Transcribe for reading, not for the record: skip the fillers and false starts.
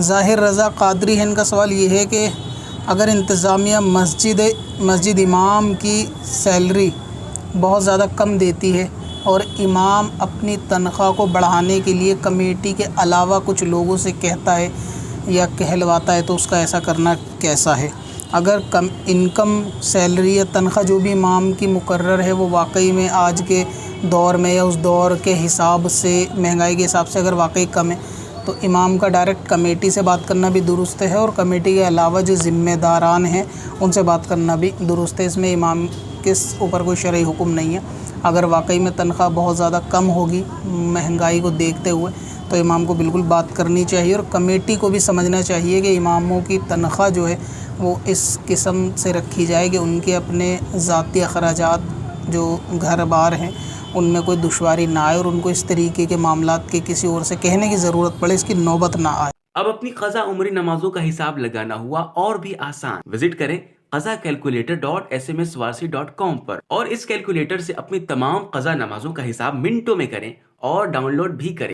ظاہر رضا قادری ہے، ان کا سوال یہ ہے کہ اگر انتظامیہ مسجد امام کی سیلری بہت زیادہ کم دیتی ہے اور امام اپنی تنخواہ کو بڑھانے کے لیے کمیٹی کے علاوہ کچھ لوگوں سے کہتا ہے یا کہلواتا ہے تو اس کا ایسا کرنا کیسا ہے؟ اگر انکم سیلری یا تنخواہ جو بھی امام کی مقرر ہے وہ واقعی میں آج کے دور میں یا اس دور کے حساب سے، مہنگائی کے حساب سے اگر واقعی کم ہے، تو امام کا ڈائریکٹ کمیٹی سے بات کرنا بھی درست ہے، اور کمیٹی کے علاوہ جو ذمہ داران ہیں ان سے بات کرنا بھی درست ہے۔ اس میں امام کے اوپر کوئی شرعی حکم نہیں ہے۔ اگر واقعی میں تنخواہ بہت زیادہ کم ہوگی مہنگائی کو دیکھتے ہوئے تو امام کو بالکل بات کرنی چاہیے، اور کمیٹی کو بھی سمجھنا چاہیے کہ اماموں کی تنخواہ جو ہے وہ اس قسم سے رکھی جائے کہ ان کے اپنے ذاتی اخراجات جو گھر بار ہیں ان میں کوئی دشواری نہ آئے، اور ان کو اس طریقے کے معاملات کے کسی اور سے کہنے کی ضرورت پڑے، اس کی نوبت نہ آئے۔ اب اپنی قضا عمری نمازوں کا حساب لگانا ہوا اور بھی آسان۔ وزٹ کریں qazakalculator.smswarsi.com پر اور اس کیلکولیٹر سے اپنی تمام قضا نمازوں کا حساب منٹوں میں کریں اور ڈاؤن لوڈ بھی کریں۔